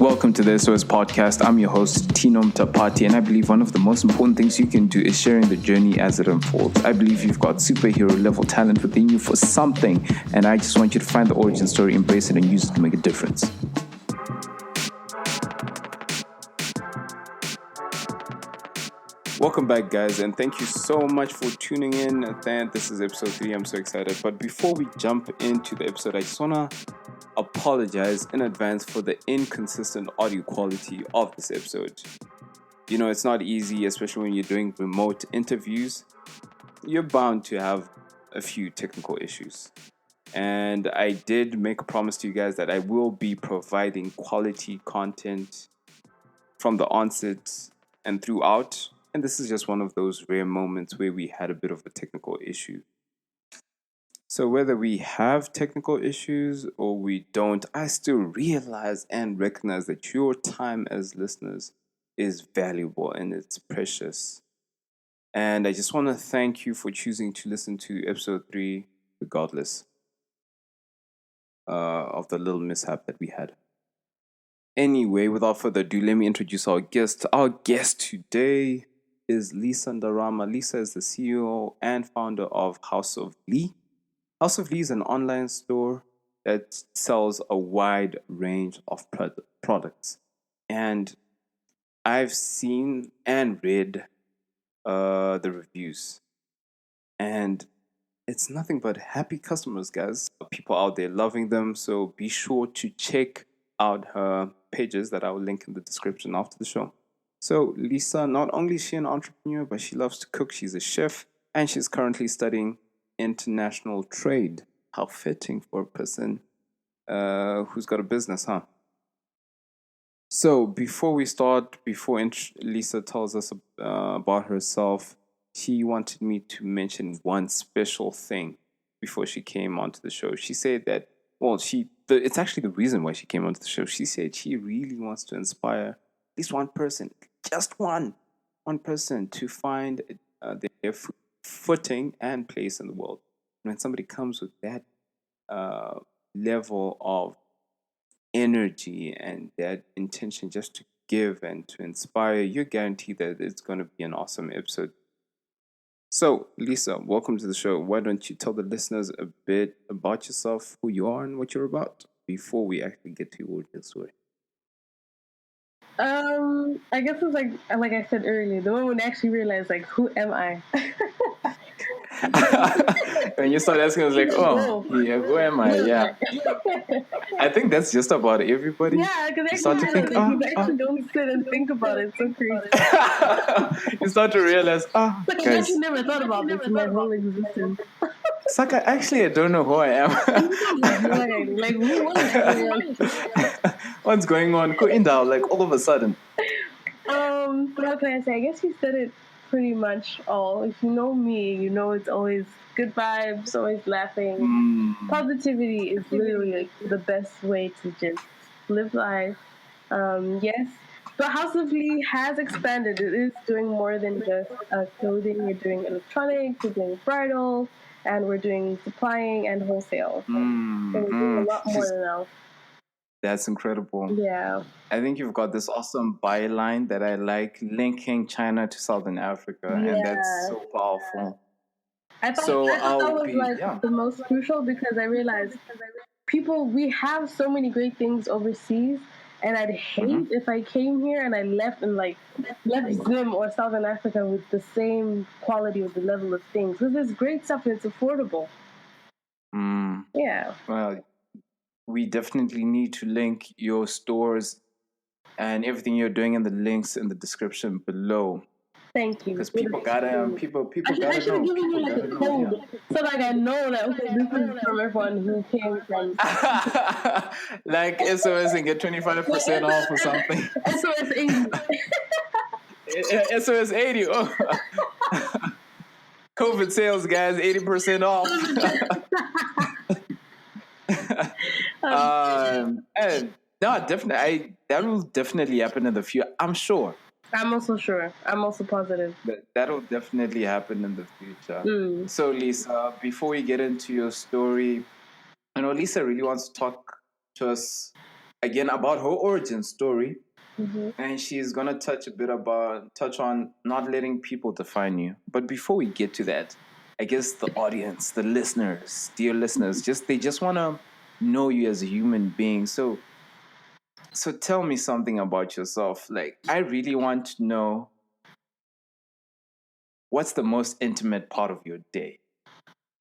Welcome to the SOS podcast. I'm your host, Tino Mtapati, and I believe one of the most important things you can do is sharing the journey as it unfolds. I believe you've got superhero level talent within you for something, and I just want you to find the origin story, embrace it, and use it to make a difference. Welcome back, guys, and thank you so much for tuning in. This is episode 3. I'm so excited. But before we jump into the episode, I just want to apologize in advance for the inconsistent audio quality of this episode. You know, it's not easy, especially when you're doing remote interviews. You're bound to have a few technical issues. And I did make a promise to you guys that I will be providing quality content from the onset and throughout. And this is just one of those rare moments where we had a bit of a technical issue. So whether we have technical issues or we don't, I still realize and recognize that your time as listeners is valuable and it's precious. And I just want to thank you for choosing to listen to episode 3, regardless of the little mishap that we had. Anyway, without further ado, let me introduce our guest. Our guest today is Lisa Ndarama. Lisa is the CEO and founder of House of Lee. House of Lee is an online store that sells a wide range of products. And I've seen and read the reviews. And it's nothing but happy customers, guys. People out there loving them. So be sure to check out her pages that I will link in the description after the show. So Lisa, not only is she an entrepreneur, but she loves to cook. She's a chef, and she's currently studying international trade. How fitting for a person who's got a business, huh? So before we start, Lisa tells us about herself, she wanted me to mention one special thing before she came onto the show. She said that, it's actually the reason why she came onto the show. She said she really wants to inspire at least one person, just one person to find their footing and place in the world. When somebody comes with that level of energy and that intention just to give and to inspire, you're guaranteed that it's going to be an awesome episode. So, Lisa, welcome to the show. Why don't you tell the listeners a bit about yourself, who you are, and what you're about before we actually get to your origin story? I guess it's like I said earlier, the moment I actually realized, who am I? When you start asking, I was like, who am I? Yeah. I think that's just about everybody. Yeah, because I actually don't sit and think about it. It's so crazy. You start to realize, I actually never thought about this in my whole existence. Saka, actually, I don't know who I am. What's going on? All of a sudden. What can I say? I guess you said it pretty much all. If you know me, you know it's always good vibes, always laughing. Positivity is literally the best way to just live life. Yes. But House of Lee has expanded. It is doing more than just clothing. We're doing electronics, we're doing bridal, and we're doing supplying and wholesale. So we're doing a lot more now. That's incredible. Yeah. I think you've got this awesome byline that I like, linking China to Southern Africa, and that's so powerful. I thought that was the most crucial because I realized we have so many great things overseas, and I'd hate if I came here and I left Zim or Southern Africa with the same quality or the level of things, because there's great stuff and it's affordable. Yeah. Well, we definitely need to link your stores and everything you're doing in the links in the description below. Thank you. Because people gotta know. I should have given you a code so I know that this is from everyone who came from. Like SOS and get 25% off or something. SOS 80. SOS 80. Oh. COVID sales, guys, 80% off. And no, definitely, that will definitely happen in the future. I'm sure. I'm also sure. I'm also positive. That'll definitely happen in the future. So, Lisa, before we get into your story, I know Lisa really wants to talk to us again about her origin story. Mm-hmm. And she's gonna touch on not letting people define you. But before we get to that, I guess the audience, the listeners, dear listeners, they just wanna know you as a human being. So tell me something about yourself. Like, I really want to know, what's the most intimate part of your day?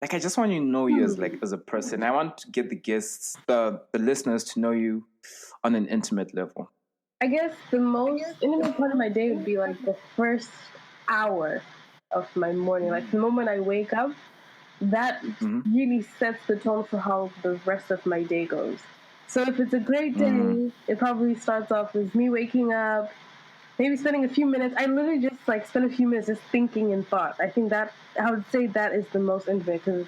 Like, I just want you to know you as a person. I want to get the guests, the listeners, to know you on an intimate level. I guess the most intimate part of my day would be like the first hour of my morning. Like the moment I wake up, that really sets the tone for how the rest of my day goes. So if it's a great day, it probably starts off with me waking up, maybe spending a few minutes. I literally just like spend a few minutes just thinking in thought. I think that I would say that is the most intimate because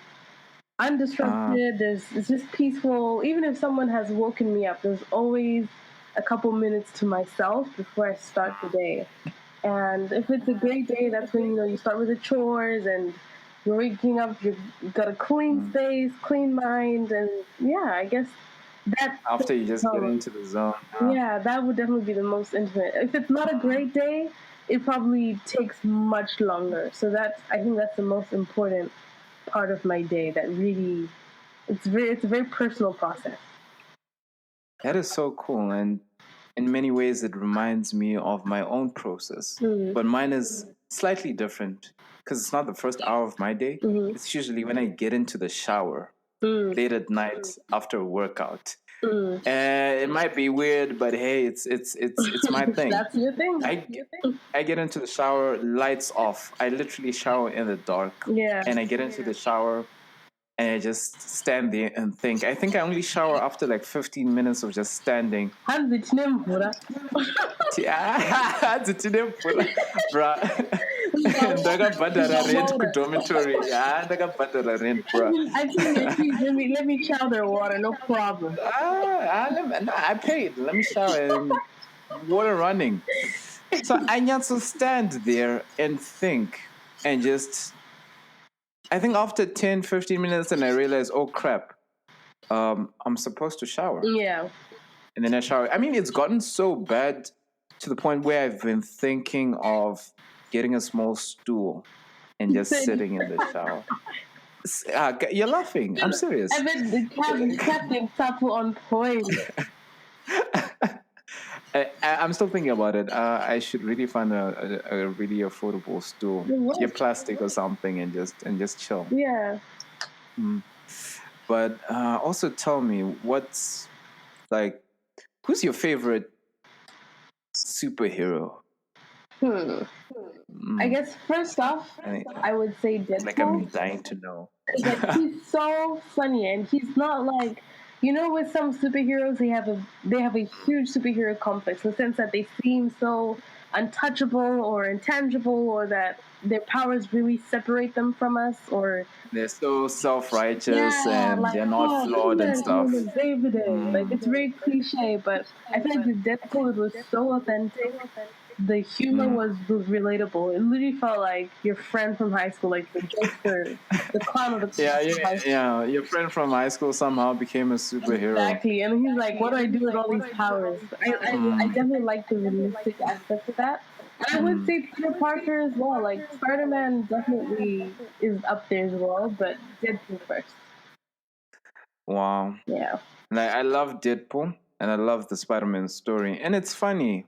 undistracted. It's just peaceful. Even if someone has woken me up, there's always a couple minutes to myself before I start the day. And if it's a great day, that's when you start with the chores and you're waking up. You've got a clean space, clean mind, and yeah, I guess that after you just get into the zone. Yeah, that would definitely be the most intimate. If it's not a great day, it probably takes much longer. So I think that's the most important part of my day. That really, it's a very personal process. That is so cool, and in many ways, it reminds me of my own process. But mine is slightly different because it's not the first hour of my day. It's usually when I get into the shower late at night after a workout. It might be weird, but hey, it's my thing. That's your thing. I get into the shower, lights off. I literally shower in the dark. Yeah. And I get into the shower and I just stand there and think. I think I only shower after like 15 minutes of just standing. Bruh. Ndakabhadhara rent kudormitory. Ndakabhadhara rent, bro. I think let me shower their water, no problem. I paid. Let me shower and water running. So I need to stand there and think and just. I think after 10, 15 minutes, and I realized, oh crap, I'm supposed to shower. Yeah. And then I shower. I mean, it's gotten so bad to the point where I've been thinking of getting a small stool and just sitting in the shower. You're laughing. I'm serious. I bet the Captain Tapu on point. I'm still thinking about it. I should really find a really affordable stool, get plastic or something, and just chill. Yeah. But also tell me, what's like, who's your favorite superhero? I guess first off, I would say Deadpool. Like, I'm dying to know. Like, he's so funny, and he's not like, with some superheroes they have a huge superhero complex in the sense that they seem so untouchable or intangible, or that their powers really separate them from us, or they're so self-righteous and they're not flawed and stuff. Like, it's very cliche, but I feel like with Deadpool it was so authentic. The humor was relatable. It literally felt like your friend from high school, like the jokester, the clown of the class. Yeah. Your friend from high school somehow became a superhero. Exactly, and he's like, "What do I do with all these powers?" I definitely like the realistic aspect of that. And I would say Peter Parker as well. Like, Spider-Man definitely is up there as well, but Deadpool first. Wow. Yeah. Like, I love Deadpool and I love the Spider-Man story, and it's funny.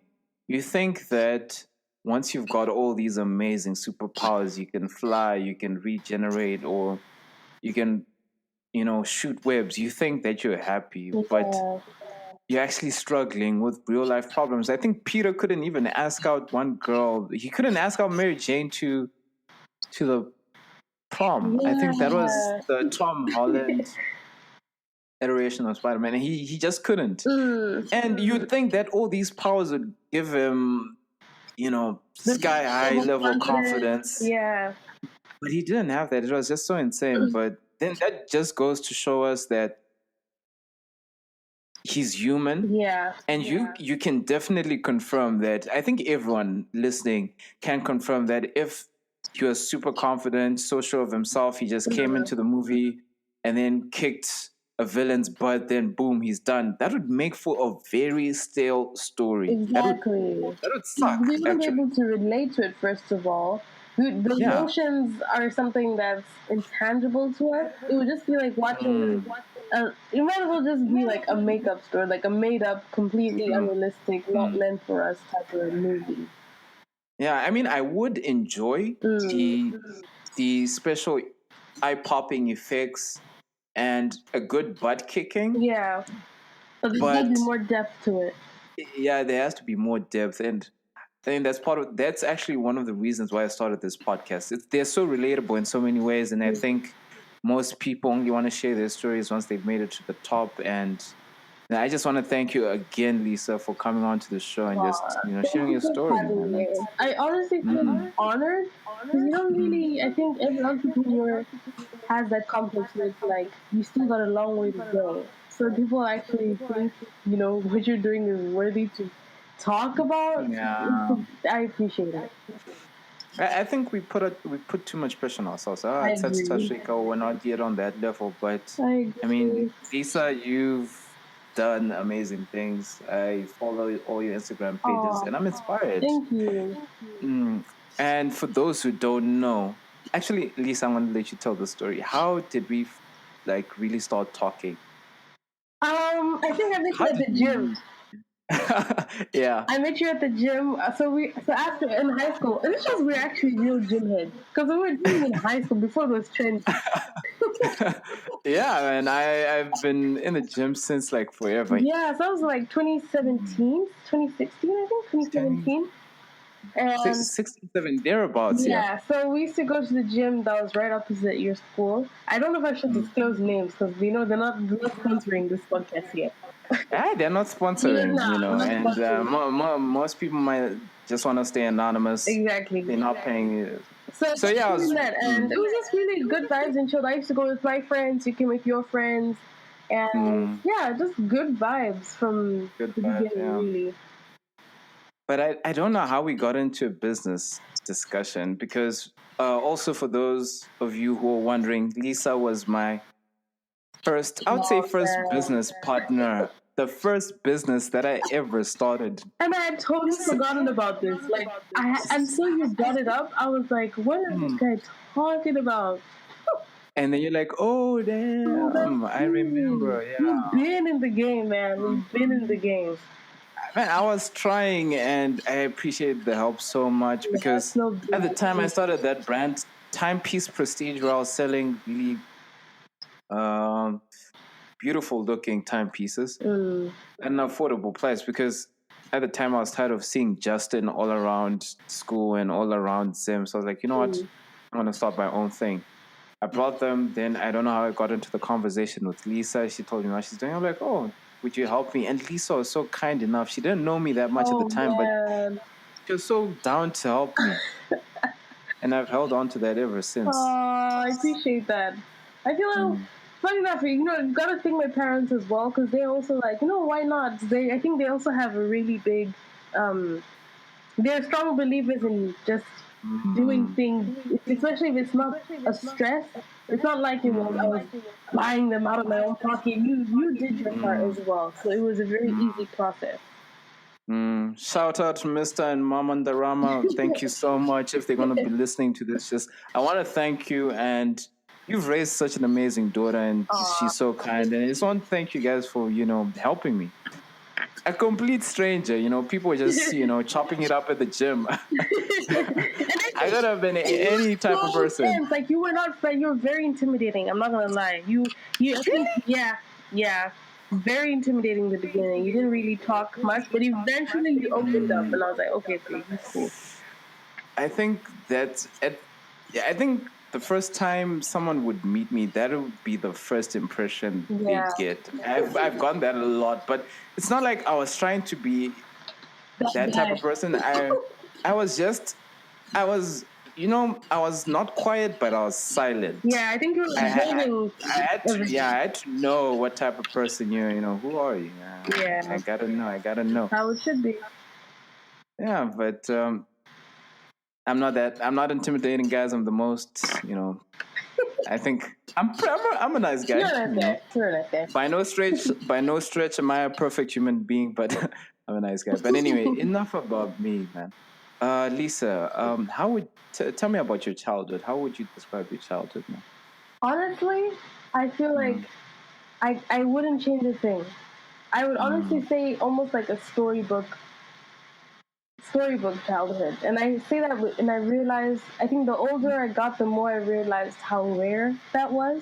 You think that once you've got all these amazing superpowers, you can fly, you can regenerate, or you can, shoot webs. You think that you're happy, but you're actually struggling with real life problems. I think Peter couldn't even ask out one girl. He couldn't ask out Mary Jane to the prom. I think that was the Tom Holland iteration of Spider-Man, and he just couldn't. And you'd think that all these powers would give him, sky high level confidence. Yeah. But he didn't have that. It was just so insane. But then that just goes to show us that he's human. Yeah. And you can definitely confirm that. I think everyone listening can confirm that if he was super confident, so sure of himself, he just came into the movie and then kicked a villain's butt, then boom, he's done. That would make for a very stale story. Exactly. That would suck. We wouldn't be Actually, able to relate to it, first of all. The yeah. emotions are something that's intangible to us. It would just be like watching. It might as well just be like a makeup store, like a made up, completely unrealistic, not meant for us type of movie. Yeah, I mean, I would enjoy the special eye popping effects and a good butt kicking. Yeah, but there's gotta be more depth to it. Yeah, there has to be more depth, and I think that's actually one of the reasons why I started this podcast. They're so relatable in so many ways, and I think most people only want to share their stories once they've made it to the top. And I just want to thank you again, Lisa, for coming on to the show and just sharing your story. I honestly feel honored because you don't really. I think every entrepreneur has that complex where it's like you still got a long way to go. So people actually think what you're doing is worthy to talk about. Yeah. I appreciate it. I think we put too much pressure on ourselves. We're not yet on that level, but I mean, Lisa, you've done amazing things. I follow all your Instagram pages, and I'm inspired. Thank you. And for those who don't know, actually, Lisa, I'm gonna let you tell the story. How did we really start talking? I think I met you at the gym. Yeah. I met you at the gym. So after in high school, and this was we're actually real gym heads because we were doing in high school before those trends. Yeah, and I've been in the gym since like forever. Yeah, so that was like 2017, 2016, I think 2017. And 67 thereabouts. Yeah, so we used to go to the gym that was right opposite your school. I don't know if I should disclose names because they're not sponsoring this podcast yet. Yeah, they're not sponsoring, and most people might just want to stay anonymous. Exactly. They're not paying. So yeah, and it was just really good vibes and chill. I used to go with my friends. You came with your friends, and yeah, just good vibes from the beginning, really. But I don't know how we got into a business discussion because also for those of you who are wondering, Lisa was my first business partner. The first business that I ever started. And I had totally forgotten about this. Like, until you brought it up, I was like, what is this guy talking about? And then you're like, oh, damn, I remember. Yeah. We've been in the game, man. We've been in the game. Man, I was trying, and I appreciate the help so much because at the time I started that brand, Timepiece Prestige, where I was selling really beautiful looking timepieces at an affordable price because at the time I was tired of seeing Justin all around school and all around Zim. So I was like, you know what? I'm going to start my own thing. I brought them. Then I don't know how I got into the conversation with Lisa. She told me what she's doing. I'm like, oh, would you help me? And Lisa was so kind enough. She didn't know me that much at the time, but she was so down to help me. And I've held on to that ever since. Oh, I appreciate that. I feel like, funny enough, you gotta thank my parents as well because they also like, why not? I think they also have a really big, they're strong believers in just doing things, especially if it's not a stress. It's not like I was buying them out of my own pocket. You did your part as well, so it was a very easy process. Shout out to Mr. and Mama Ndarama. Thank you so much. If they're going to be listening to this, I want to thank you. And you've raised such an amazing daughter, and she's so kind. And I just want to thank you guys for, helping me. A complete stranger, people were just, chopping it up at the gym. I could have been any type of person. Intense. Like, you were not friend. You were very intimidating. I'm not going to lie. Yeah. Very intimidating in the beginning. You didn't really talk much, but eventually you opened up, and I was like, okay, he's cool. I think that's it. Yeah, I think the first time someone would meet me, that would be the first impression they get. I've gotten that a lot, but it's not like I was trying to be that type of person. I was not quiet, but I was silent. Yeah, I think you were I had to know what type of person who are you? Yeah. I gotta know. How it should be. Yeah, but I'm not intimidating, guys. I'm the most, I think I'm a nice guy. You're a nice guy. You're a nice guy. By no stretch am I a perfect human being, but I'm a nice guy. But anyway, enough about me, man. Lisa, how would tell me about your childhood? How would you describe your childhood, man? Honestly, I feel like I wouldn't change a thing. I would honestly say almost like a storybook childhood. And I say that, and I realized, I think the older I got, the more I realized how rare that was.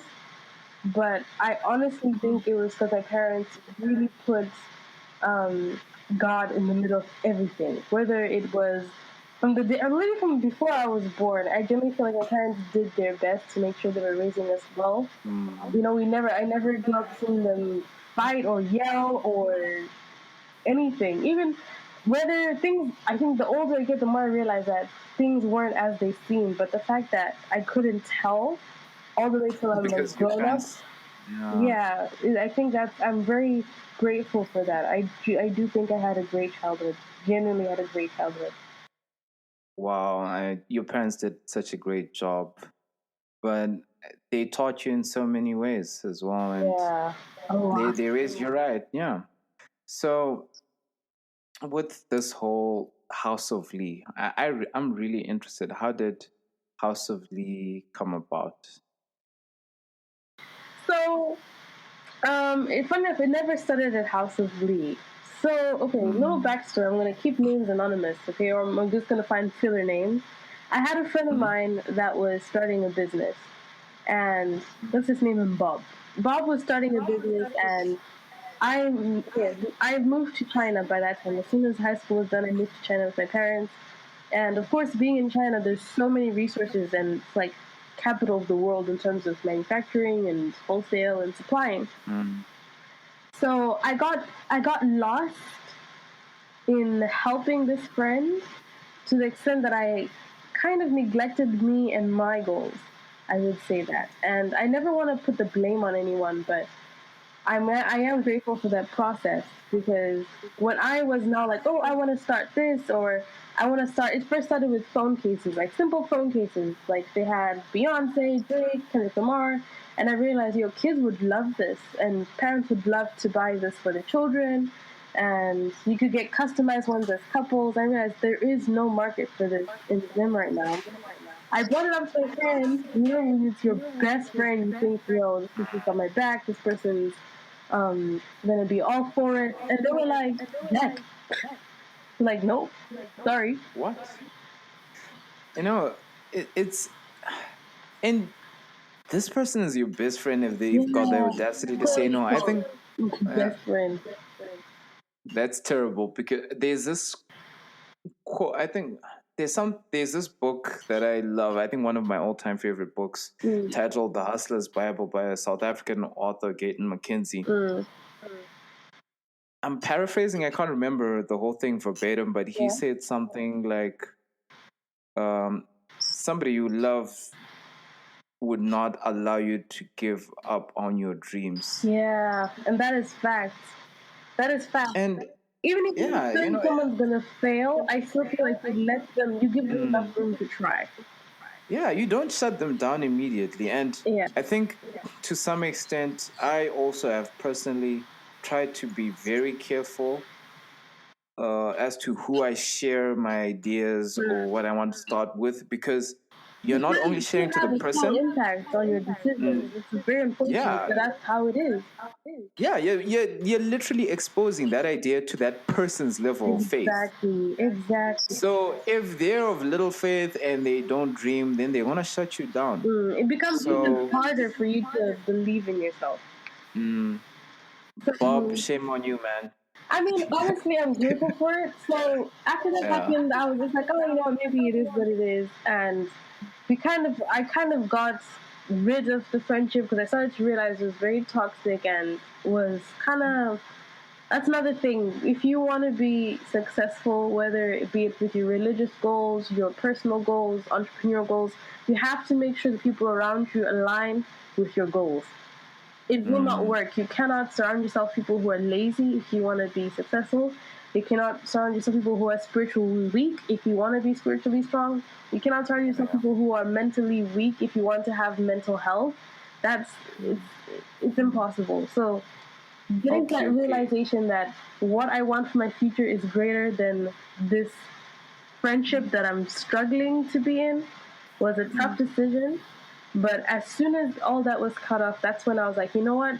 But I honestly think it was because my parents really put God in the middle of everything. Whether it was really from before I was born, I generally feel like my parents did their best to make sure they were raising us well. You know, I never grew up seeing them fight or yell or anything. Even whether things, I think the older I get, the more I realize that things weren't as they seemed. But the fact that I couldn't tell all the way till I'm like grown up. Yeah, I think I'm very grateful for that. I do think I had a great childhood. Genuinely had a great childhood. Wow, your parents did such a great job, but they taught you in so many ways as well, and they raised you right. Yeah. So with this whole House of Lee, I'm really interested. How did House of Lee come about? So, funny enough, it never started at House of Lee. So, okay, little backstory. I'm going to keep names anonymous, okay, or I'm just going to find filler names. I had a friend of mine that was starting a business, and let's just name him Bob. Bob was starting a business, and I moved to China by that time. As soon as high school was done, I moved to China with my parents. And of course, being in China, there's so many resources, and it's like capital of the world in terms of manufacturing and wholesale and supplying. So I got lost in helping this friend to the extent that I kind of neglected me and my goals. I would say that, and I never want to put the blame on anyone, but I am grateful for that process, because when I was now like, oh, I want to start this, or I want to start, it first started with phone cases, like simple phone cases. Like they had Beyonce, Drake, Kendrick Lamar, and I realized, kids would love this, and parents would love to buy this for their children, and you could get customized ones as couples. I realized there is no market for this in the gym right now. I brought it up to a friend. When it's your best friend, you think, this person's got my back, this person's gonna be all for it, and they were like, "Heck," like, nope, sorry. What? It's and this person is your best friend if they've got the audacity to say no. I think best friend. That's terrible, because there's this quote. I think there's this book that I love. I think one of my all-time favorite books, titled "The Hustler's Bible" by a South African author, Gayton McKenzie. I'm paraphrasing. I can't remember the whole thing verbatim, but he said something like, "Somebody you love would not allow you to give up on your dreams." Yeah, and that is fact. That is fact. And even if you think someone's gonna fail, I still feel like you give them enough room to try. Yeah, you don't shut them down immediately. And I think to some extent, I also have personally tried to be very careful as to who I share my ideas or what I want to start with, because you're not only sharing to the person. Impact on your decisions. It's very important. Yeah, that's how it is. Yeah, you're literally exposing that idea to that person's level of faith. Exactly. So if they're of little faith and they don't dream, then they want to shut you down. It becomes even harder for you to believe in yourself. Bob, shame on you, man. I mean, honestly, I'm grateful for it. So after that happened, I was just like, oh, maybe it is what it is. And I kind of got rid of the friendship, because I started to realize it was very toxic and was kind of, that's another thing. If you want to be successful, whether it be with your religious goals, your personal goals, entrepreneurial goals, you have to make sure the people around you align with your goals. It will not work. You cannot surround yourself with people who are lazy if you want to be successful. You cannot surround yourself with people who are spiritually weak if you want to be spiritually strong. You cannot surround yourself with people who are mentally weak if you want to have mental health. That's it's impossible. So getting to that realization that what I want for my future is greater than this friendship that I'm struggling to be in was a tough decision. But as soon as all that was cut off, that's when I was like, you know what?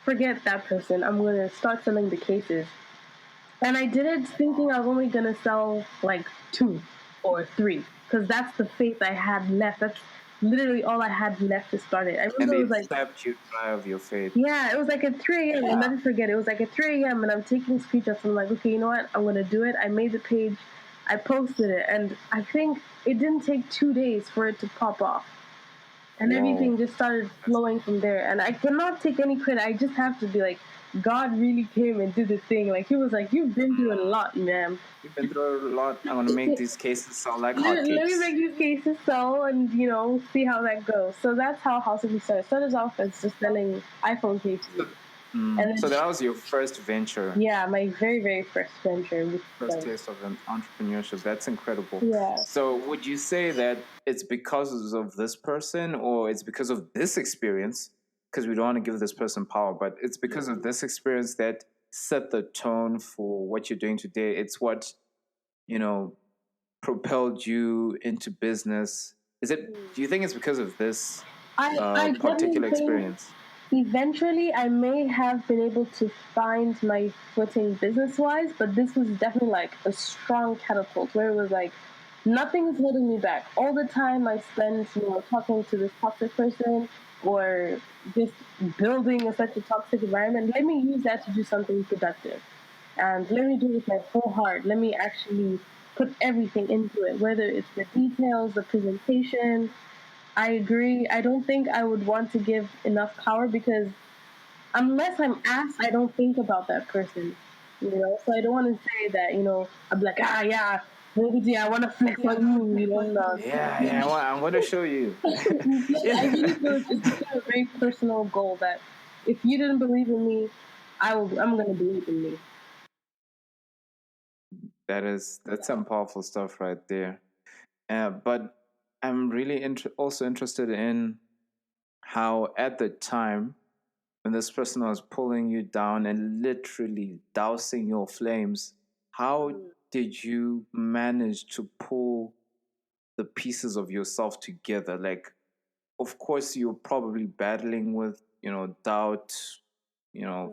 Forget that person. I'm going to start selling the cases. And I did it thinking I was only going to sell like 2 or 3 because that's the faith I had left. That's literally all I had left to start it. I remember and it was like, slapped you dry of your faith. yeah, it was like at 3 a.m. I'll never forget. It was like at 3 a.m. and I'm taking screenshots. I'm like, okay, you know what? I'm going to do it. I made the page. I posted it. And I think it didn't take 2 days for it to pop off. And everything just started flowing from there. And I cannot take any credit. I just have to be like, God really came and did the thing. Like, he was like, you've been through a lot, man. You've been through a lot. I'm going to make these cases sound like Let hotcakes. me make these cases sell and, see how that goes. So that's how House of Me started. It started off as just selling iPhone cases. So that was your first venture. Yeah, my very, very first venture. First taste of entrepreneurship. That's incredible. Yeah. So would you say that it's because of this person or it's because of this experience? Because we don't want to give this person power, but it's because of this experience that set the tone for what you're doing today. It's what, propelled you into business. Do you think it's because of this particular experience? Eventually, I may have been able to find my footing business-wise, but this was definitely like a strong catapult where it was like, nothing is holding me back. All the time I spend, talking to this toxic person or just building such a toxic environment, let me use that to do something productive. And let me do it with my whole heart. Let me actually put everything into it, whether it's the details, the presentation. I agree. I don't think I would want to give enough power because unless I'm asked, I don't think about that person. So I don't want to say that, I'm like, yeah, maybe I want to flex on you, No. Yeah, I'm going to show you. I really feel it's a very personal goal that if you didn't believe in me, I'm going to believe in me. That's some powerful stuff right there. But I'm really also interested in how at the time when this person was pulling you down and literally dousing your flames, how did you manage to pull the pieces of yourself together? Like, of course, you're probably battling with, doubt, a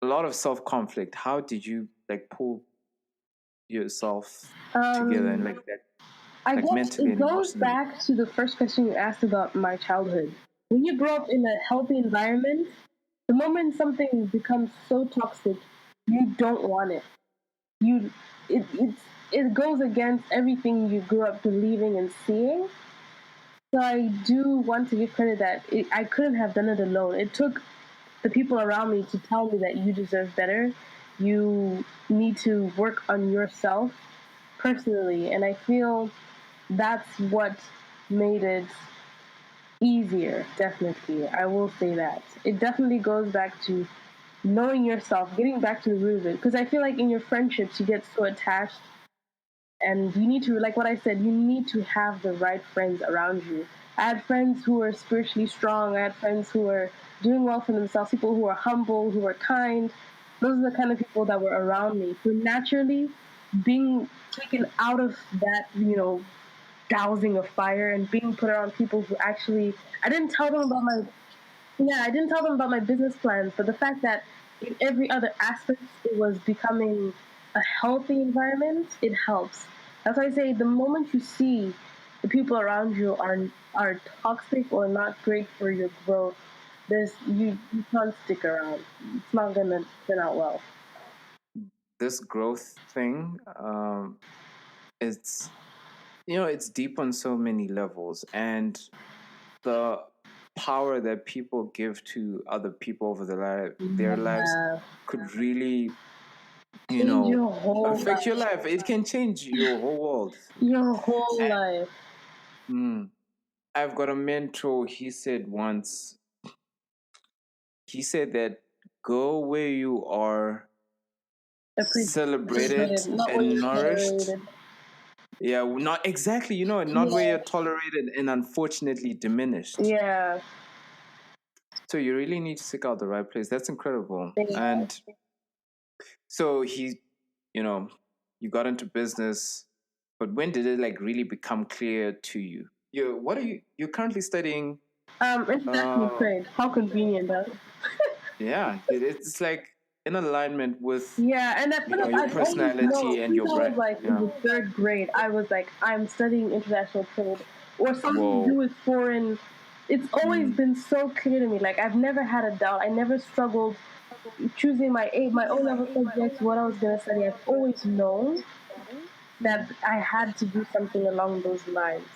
lot of self-conflict. How did you pull yourself together and like that? I guess it goes back to the first question you asked about my childhood. When you grow up in a healthy environment, the moment something becomes so toxic, you don't want it. It goes against everything you grew up believing and seeing. So I do want to give credit that I couldn't have done it alone. It took the people around me to tell me that you deserve better. You need to work on yourself personally, and I feel that's what made it easier. Definitely, I will say that it definitely goes back to knowing yourself, getting back to the root of it, because I feel like in your friendships you get so attached, and you need to, like what I said, you need to have the right friends around you. I had friends who were spiritually strong. I had friends who were doing well for themselves, people who were humble, who were kind. Those are the kind of people that were around me. So naturally, being taken out of that, dousing of fire and being put around people who actually, I didn't tell them about my business plans, but the fact that in every other aspect it was becoming a healthy environment, it helps. That's why I say the moment you see the people around you are toxic or not great for your growth, you can't stick around. It's not gonna turn out well. This growth thing, it's it's deep on so many levels, and the power that people give to other people over their lives could really affect your life. It can change your whole world, your whole life. I've got a mentor. He said that go where you are celebrated not where and you're nourished. tolerated. Yeah, not exactly, not where you're tolerated and unfortunately diminished. Yeah. So you really need to seek out the right place. That's incredible. Yeah. And so you got into business, but when did it like really become clear to you? You're currently studying International trade. How convenient, huh? yeah, it's like in alignment with Yeah, and I feel like your I've always known personality and since your I was brand. like in Yeah. the third grade. I was like, I'm studying international trade or something to do Whoa. with foreign. It's always Mm. been so clear to me. Like I've never had a doubt. I never struggled choosing my O level subjects, what I was gonna study. I've always known that I had to do something along those lines.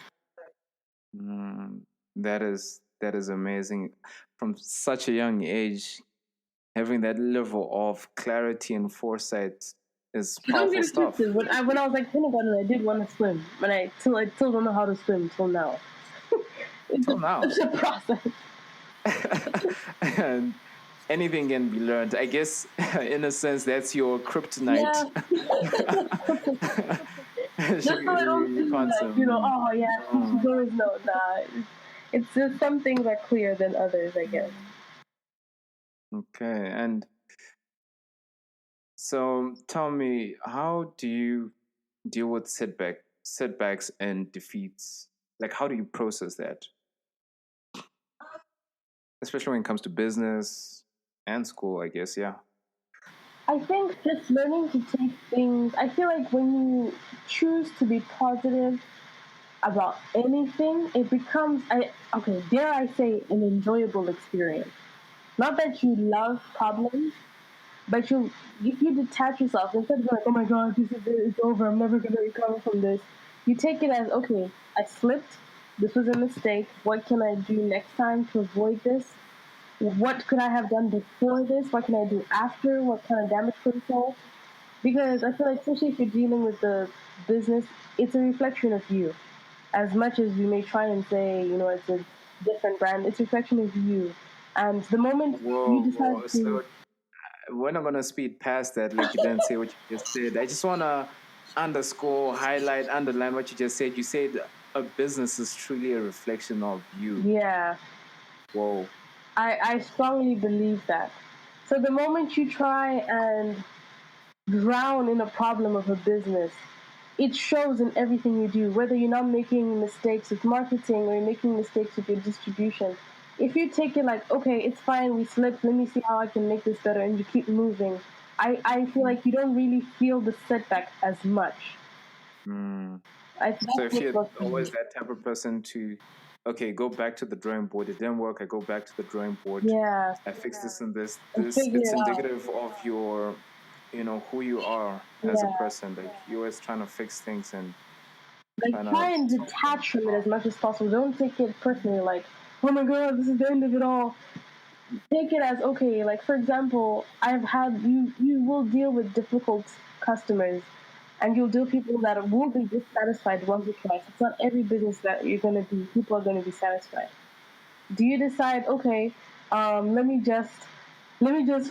Mm. That is amazing. From such a young age, having that level of clarity and foresight is But don't powerful get it stuff. twisted. When I was like kindergarten, I did want to swim, but I still don't know how to swim till now. Till now. It's a process. And anything can be learned. I guess, in a sense, that's your kryptonite. Yeah. Just so I don't You feel can't like, swim. oh yeah, she's always no, nah. It's just some things are clearer than others, I guess. Okay, and so tell me, how do you deal with setbacks and defeats? Like, how do you process that, especially when it comes to business and school? I guess, yeah. I think just learning to take things, I feel like when you choose to be positive about anything, it becomes, okay, dare I say, an enjoyable experience. Not that you love problems, but if you detach yourself, instead of like, oh my god, this is it, it's over, I'm never going to recover from this, you take it as, okay, I slipped, this was a mistake, what can I do next time to avoid this? What could I have done before this? What can I do after? What kind of damage control? Because I feel like, especially if you're dealing with the business, it's a reflection of you. As much as you may try and say, it's a different brand, it's a reflection of you. And the moment you decide Whoa. to, So we're not gonna speed past that. Like you didn't say what you just said. I just wanna underscore, highlight, underline what you just said. You said a business is truly a reflection of you. yeah, Whoa. I strongly believe that. So the moment you try and drown in a problem of a business, it shows in everything you do, whether you're not making mistakes with marketing or you're making mistakes with your distribution. If you take it like, okay, it's fine, we slipped, let me see how I can make this better, and you keep moving, I feel like you don't really feel the setback as much. Mm. That's So if what you're works for always me. that type of person to, okay, go back to the drawing board. It didn't work. I go back to the drawing board. Yeah, I fix this and this. and This figure it's it out. indicative of your, who you are as a Yeah. person. Like you're always trying to fix things and Like trying to try and solve them. detach from it as much as possible. Don't take it personally like, oh my god, this is the end of it all. Take it as, okay, like for example, I've had you will deal with difficult customers and you'll deal with people that will be dissatisfied once or twice. It's not every business that people are gonna be satisfied. Do you decide, okay, let me just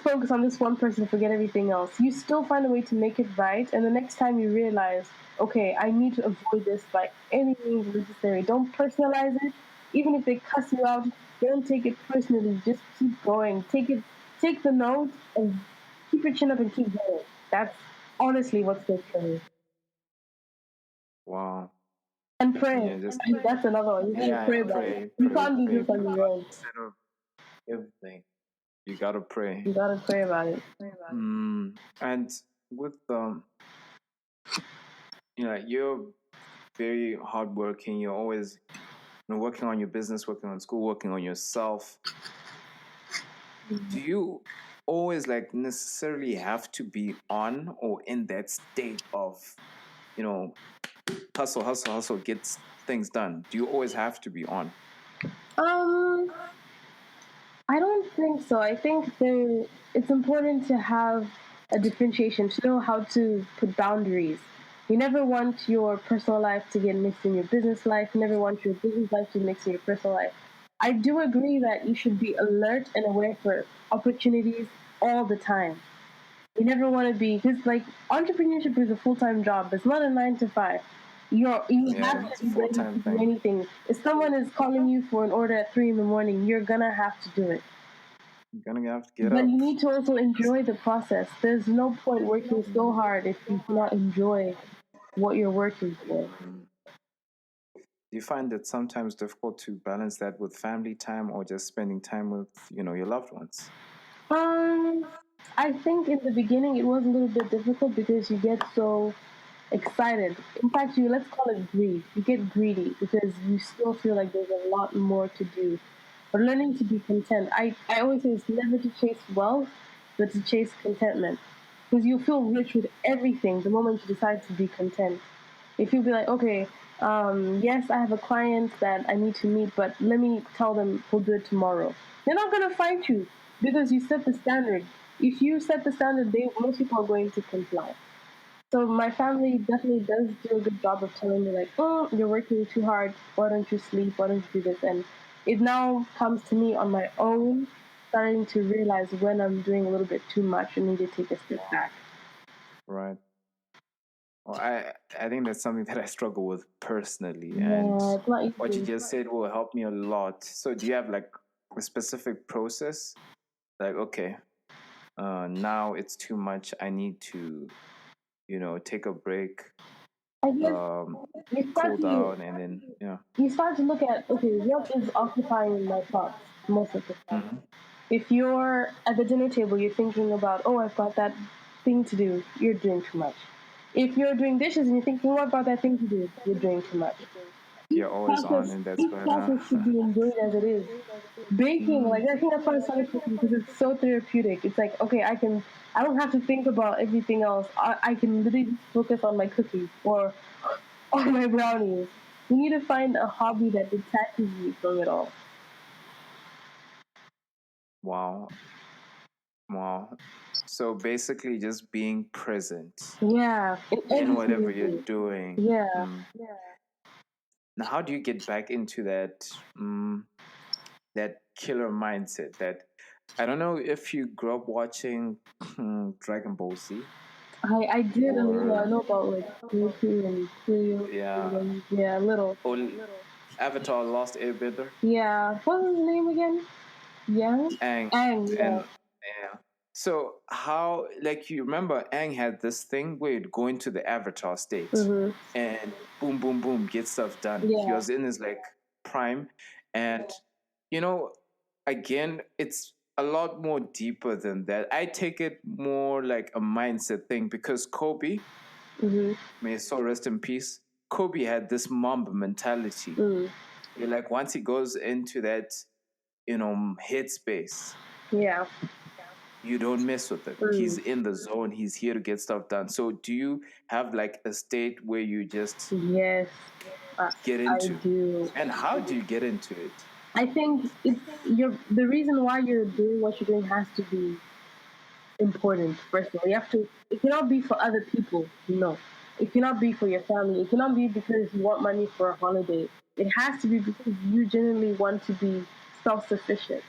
focus on this one person and forget everything else? You still find a way to make it right, and the next time you realize, okay, I need to avoid this by any means necessary. Don't personalize it. Even if they cuss you out, don't take it personally. Just keep going. Take the note and keep your chin up and keep going. That's honestly what's good for me. Wow. And pray. Yeah, just That's another one. You gotta yeah, pray about it. pray, You pray, can't do pray. this on your own. Instead of everything, you gotta pray. You gotta pray about it. And with you're very hardworking. You're always working on your business, working on school, working on yourself. Do you always like necessarily have to be on or in that state of, you know, hustle, hustle, hustle, gets things done? Do you always have to be on? Um, I don't think so. I think it's important to have a differentiation, to know how to put boundaries. You never want your personal life to get mixed in your business life. You never want your business life to mix in your personal life. I do agree that you should be alert and aware for opportunities all the time. You never want to be, because like entrepreneurship is a full-time job. It's not a 9 to 5. You have It's to a be ready full-time to do thing. anything. If someone is calling you for an order at 3 in the morning, you're gonna have to do it. You're gonna have to get But up. you need to also enjoy the process. There's no point working so hard if you cannot enjoy what you're working for. Do you find it sometimes difficult to balance that with family time or just spending time with, your loved ones? I think in the beginning it was a little bit difficult because you get so excited. In fact, let's call it greed. You get greedy because you still feel like there's a lot more to do. But learning to be content. I always say it's never to chase wealth, but to chase contentment. Because you'll feel rich with everything the moment you decide to be content. If you be like, okay, yes, I have a client that I need to meet, but let me tell them we'll do it tomorrow. They're not gonna fight you because you set the standard. If you set the standard, most people are going to comply. So my family definitely does do a good job of telling me like, oh, you're working too hard. Why don't you sleep? Why don't you do this? And it now comes to me on my own, starting to realize when I'm doing a little bit too much and need to take a step back. Right. Well, I think that's something that I struggle with personally, Yeah, and it's not easy. what you just said will help me a lot. So, do you have like a specific process? Like, okay, now it's too much. I need to, take a break, I guess you start cool down, and then you start to look at, okay, what is occupying my thoughts most of the time. If you're at the dinner table, you're thinking about, oh, I've got that thing to do, you're doing too much. If you're doing dishes and you're thinking, what about that thing to do, you're doing too much. you're always on, and that's Each what. process should be enjoyed as it is. Baking, like I think that's why I started cooking because it's so therapeutic. It's like, okay, I don't have to think about everything else. I can literally just focus on my cookies or on my brownies. You need to find a hobby that detaches you from it all. Wow. Wow. So basically, just being present Yeah, in whatever you're doing. Yeah. Now, how do you get back into that that killer mindset? That I don't know if you grew up watching Dragon Ball Z. I did a little. I know about like Goku and Krillin. Yeah. Yeah, a little. Avatar: Lost Airbender. Yeah. What was his name again? Yeah. Aang. Aang. Yeah. And yeah. So how, like, you remember Aang had this thing where he'd go into the avatar state and boom, boom, boom, get stuff done. He Yeah. was in his like prime, and again, it's a lot more deeper than that. I take it more like a mindset thing because Kobe, may his soul rest in peace. Kobe had this Mamba mentality. Like once he goes into that, headspace, Yeah. you don't mess with him. He's in the zone. He's here to get stuff done. So, do you have like a state where you just Yes. get into? I do. And how do you get into it? I think the reason why you're doing what you're doing has to be important. First of all, you have to. It cannot be for other people. No, it cannot be for your family. It cannot be because you want money for a holiday. It has to be because you genuinely want to be self-sufficient.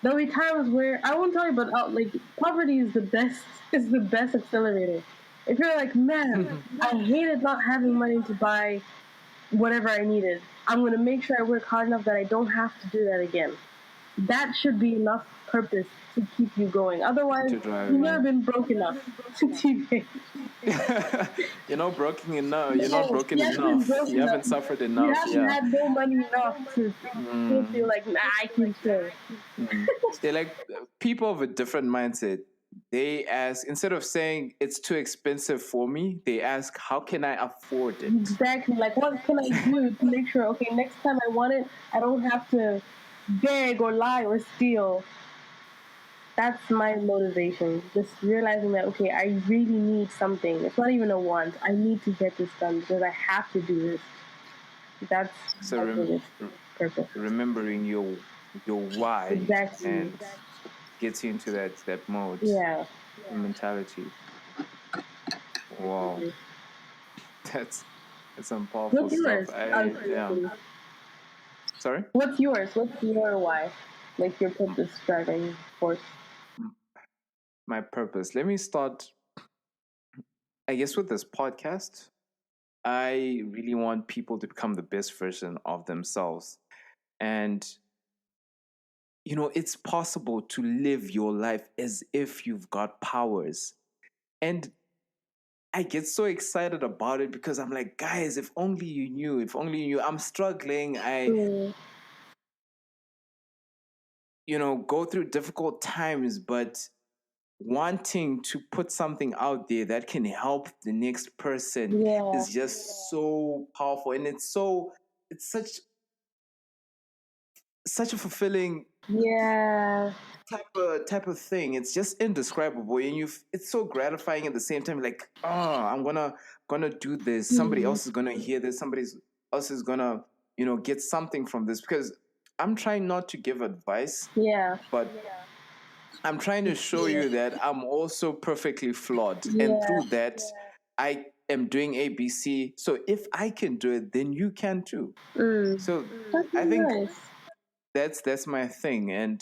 There'll be times where I won't tell you, but like poverty is the best is the best accelerator. If you're like, man, I hated not having money to buy whatever I needed, I'm gonna make sure I work hard enough that I don't have to do that again. That should be enough purpose to keep you going. Otherwise, you've never been broke enough to keep it. You're not broken enough. You're not broken enough. You haven't suffered enough. You haven't had no money enough to feel like, nah, I can chill. They're like people of a different mindset. They ask, instead of saying it's too expensive for me, they ask, how can I afford it? Exactly. Like, what can I do to make sure, okay, next time I want it, I don't have to beg or lie or steal. That's my motivation. Just realizing that, okay, I really need something. It's not even a want. I need to get this done because I have to do this. That's my biggest purpose. Remembering your why and gets you into that mode. Yeah. Mentality. Wow. That's some powerful stuff. Sorry? What's yours? What's your why? Like your purpose driving force? my purpose. Let me start, I guess, with this podcast. I really want people to become the best version of themselves. And, it's possible to live your life as if you've got powers. And I get so excited about it because I'm like, guys, if only you knew, I'm struggling. Mm. Go through difficult times, but wanting to put something out there that can help the next person Yeah. is just so powerful. And it's such a fulfilling Yeah. type of thing. It's just indescribable, and it's so gratifying at the same time. Like, I'm gonna do this. Somebody else is gonna hear this. Somebody else is gonna get something from this, because I'm trying not to give advice, Yeah. but I'm trying to show you that I'm also perfectly flawed, and Yeah. through that, I am doing ABC. So if I can do it, then you can too. So That's I think nice. that's my thing. And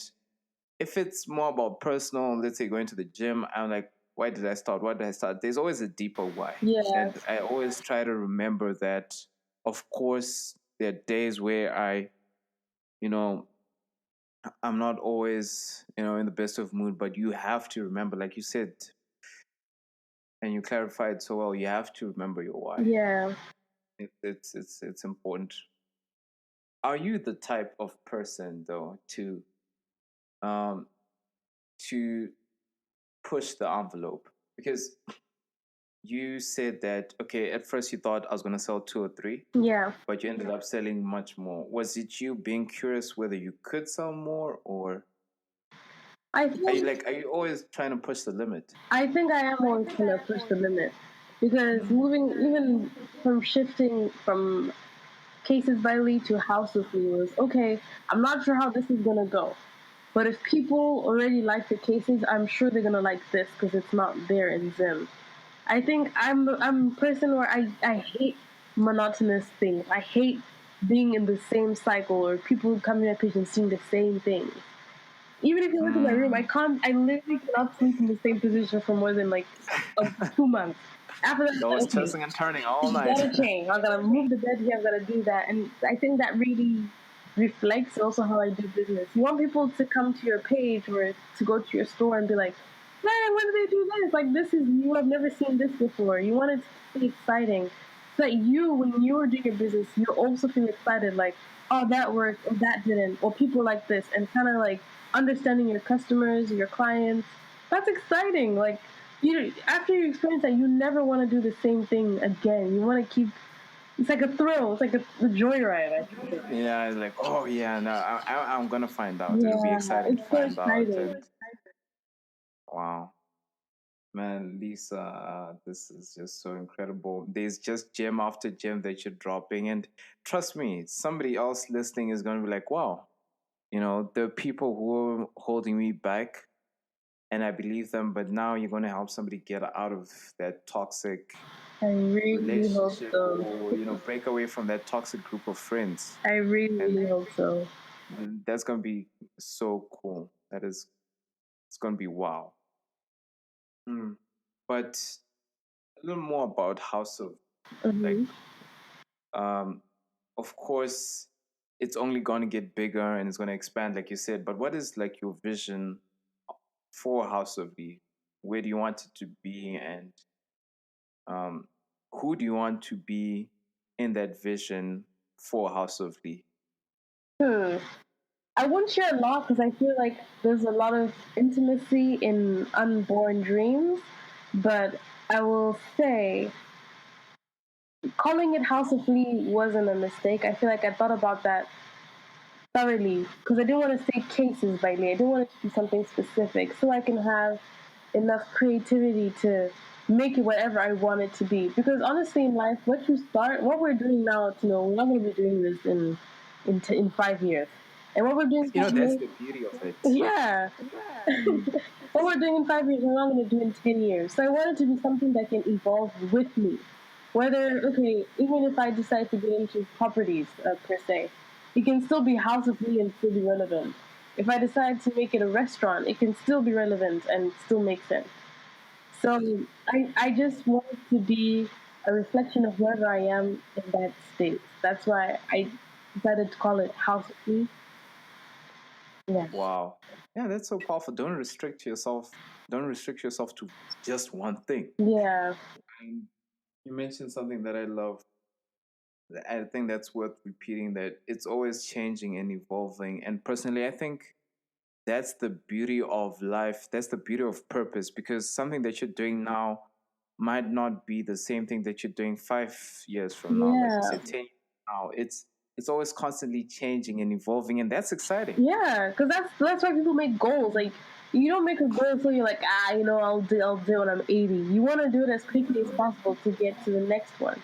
if it's more about personal, let's say going to the gym, I'm like, why did I start? Why did I start? There's always a deeper why. Yeah. And I always try to remember that, of course, there are days where I'm not always, in the best of mood, but you have to remember, like you said, and you clarified so well, you have to remember your why. Yeah. It's important. Are you the type of person, though, um to push the envelope? Because you said that, okay, at first you thought I was going to sell 2 or 3, Yeah. but you ended up selling much more. Was it you being curious whether you could sell more, or I think are you always trying to push the limit? I think I am always gonna push the limit, because moving even from shifting from Cases by Lee to House of Lee was okay. I'm not sure how this is gonna go, but if people already like the cases, I'm sure they're gonna like this because it's not there in Zim. I think I'm a person where I hate monotonous things. I hate being in the same cycle or people coming to my page and seeing the same thing. Even if you look in my room, I literally cannot sleep in the same position for more than like 2 months. After that, I was okay, tossing and turning all night. gotta change. I gotta move the bed here. I gotta do that, and I think that really reflects also how I do business. You want people to come to your page or to go to your store and be like, "Man, when did they do this? Like, this is new. I've never seen this before." You want it to be exciting, so that you, when you're doing your business, you also feel excited. Like, "Oh, that worked, or that didn't, or people like this," and kind of like understanding your customers, your clients. That's exciting. Like, after you experience that, you never want to do the same thing again. You want to keep. It's like a thrill. It's like a joyride. I think. Yeah, it's like, oh yeah, no, I'm gonna find out. It'll be Yeah, exciting to it's so find out. exciting. And wow, man, Lisa, this is just so incredible. There's just gem after gem that you're dropping, and trust me, somebody else listening is gonna be like, wow, the people who are holding me back, and I believe them, but now you're gonna help somebody get out of that toxic I really hope relationship, so. or break away from that toxic group of friends. I really, And really hope so. that's gonna be so cool. It's gonna be wow. But a little more about House of, like, Mm-hmm. um of course, it's only gonna get bigger and it's gonna expand, like you said, but what is like your vision for House of V? Where do you want it to be, and um who do you want to be in that vision for House of Lee? I wouldn't share a lot because I feel like there's a lot of intimacy in unborn dreams, but I will say calling it House of Lee wasn't a mistake. I feel like I thought about that thoroughly because I didn't want to say cases by Lee. I didn't want it to be something specific so I can have enough creativity to make it whatever I want it to be. Because honestly, in life, what we're doing now, we're not going to be doing this in 5 years. And what we're doing, That's the beauty of it. yeah. What we're doing in 5 years, we're not going to do in 10 years. So I want it to be something that can evolve with me. Even if I decide to get into properties per se, it can still be House of Lee and still be relevant. If I decide to make it a restaurant, it can still be relevant and still make sense. So I just want it to be a reflection of wherever I am in that state. That's why I decided to call it House of Lee. Yeah. Wow. Yeah, that's so powerful. Don't restrict yourself. Don't restrict yourself to just one thing. Yeah. And you mentioned something that I love. I think that's worth repeating, that it's always changing and evolving. And personally, I think that's the beauty of life. That's the beauty of purpose, because something that you're doing now might not be the same thing that you're doing 5 years from now. Like you Yeah. said, 10 years now. It's always constantly changing and evolving, and that's exciting. Yeah, because that's why people make goals. Like you don't make a goal so you're like, I'll do it when I'm 80. You want to do it as quickly as possible to get to the next one.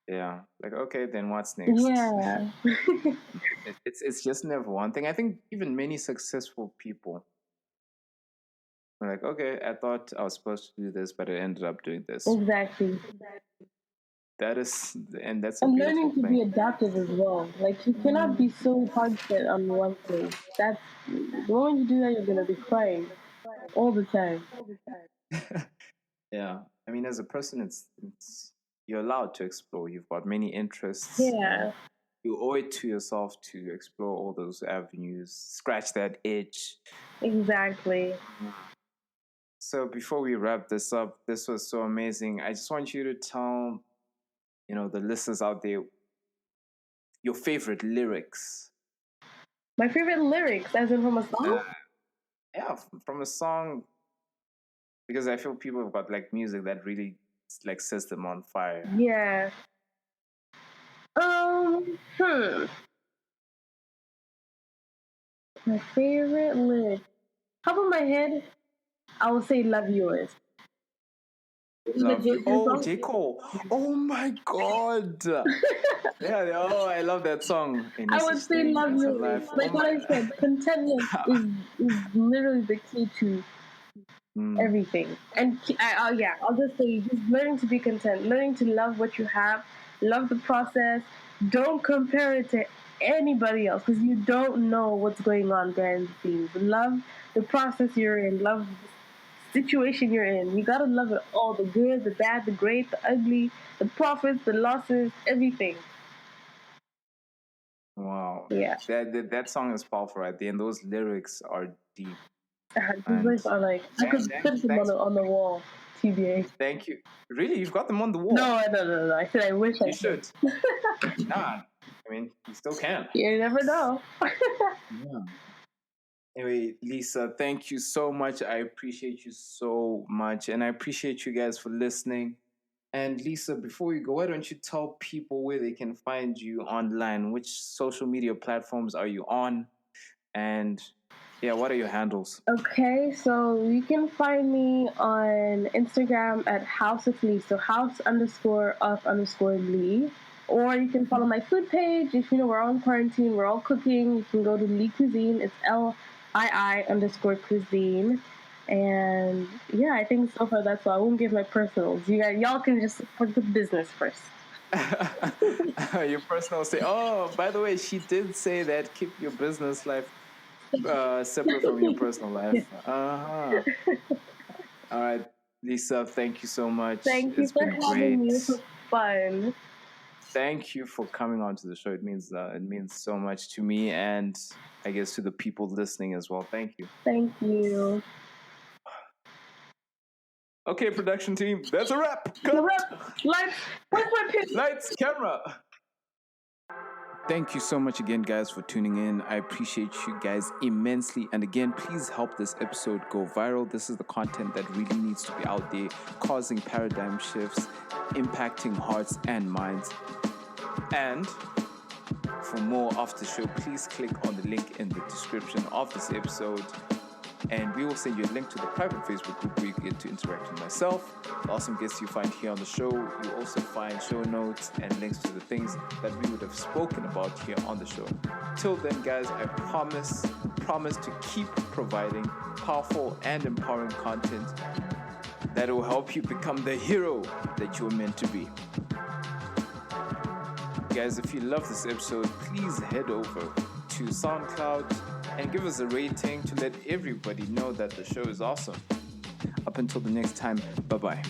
Yeah, like okay, then what's next? Yeah. It's just never one thing. I think even many successful people are like, okay, I thought I was supposed to do this, but I ended up doing this. Exactly. That is, and that's a And beautiful learning to thing. be adaptive as well. Like you cannot be so hard set on one thing. That's the moment you do that, you're gonna be crying all the time. Yeah, I mean, as a person, it's you're allowed to explore. You've got many interests. Yeah. You owe it to yourself to explore all those avenues, scratch that itch. Exactly. So before we wrap this up, this was so amazing. I just want you to tell, the listeners out there, your favorite lyrics. My favorite lyrics, as in from a song? Yeah, from a song, because I feel people have got like music that really like sets them on fire. Yeah. My favorite lyric. Top of my head, I would say "Love Yours." Love you. Oh, J. Cole. Oh my God. Yeah, oh, I love that song. I would say "Love Yours." Like what I said, contentment is literally the key to everything. And I'll just say, just learning to be content, learning to love what you have, love the process. Don't compare it to anybody else because you don't know what's going on behind the scenes. Love the process you're in. Love the situation you're in. You gotta love it all: the good, the bad, the great, the ugly, the profits, the losses, everything. Wow. Yeah. That song is powerful right there, and those lyrics are deep. These lyrics are like, I could put them on the wall. TBA. Thank you. Really? You've got them on the wall? No. I said I wish you should. Nah, I mean, you still can. You never know. Yeah. Anyway, Lisa, thank you so much. I appreciate you so much, and I appreciate you guys for listening. And Lisa, before you go, why don't you tell people where they can find you online? Which social media platforms are you on? And yeah, what are your handles? Okay, so you can find me on Instagram at House of Lee, so house_of_Lee. Or you can follow my food page. If we're on quarantine, we're all cooking, you can go to Lee Cuisine. It's LII_cuisine. And yeah, I think so far that's all. I won't give my personals. Y'all can just support the business first. Your personal say, oh, by the way, she did say that keep your business life separate from your personal life. Uh-huh. All right, Lisa, thank you so much. Thank you for having me. This was fun. Thank you for coming on to the show. It means so much to me, and I guess to the people listening as well. Thank you. Thank you. Okay, production team, that's a wrap. Cut. Lights, camera. Thank you so much again, guys, for tuning in. I appreciate you guys immensely. And again, please help this episode go viral. This is the content that really needs to be out there, causing paradigm shifts, impacting hearts and minds. And for more of the show, please click on the link in the description of this episode. And we will send you a link to the private Facebook group where you get to interact with myself, the awesome guests you find here on the show. You also find show notes and links to the things that we would have spoken about here on the show. Till then, guys, I promise to keep providing powerful and empowering content that will help you become the hero that you were meant to be. Guys, if you love this episode, please head over to SoundCloud and give us a rating to let everybody know that the show is awesome. Up until the next time, bye-bye.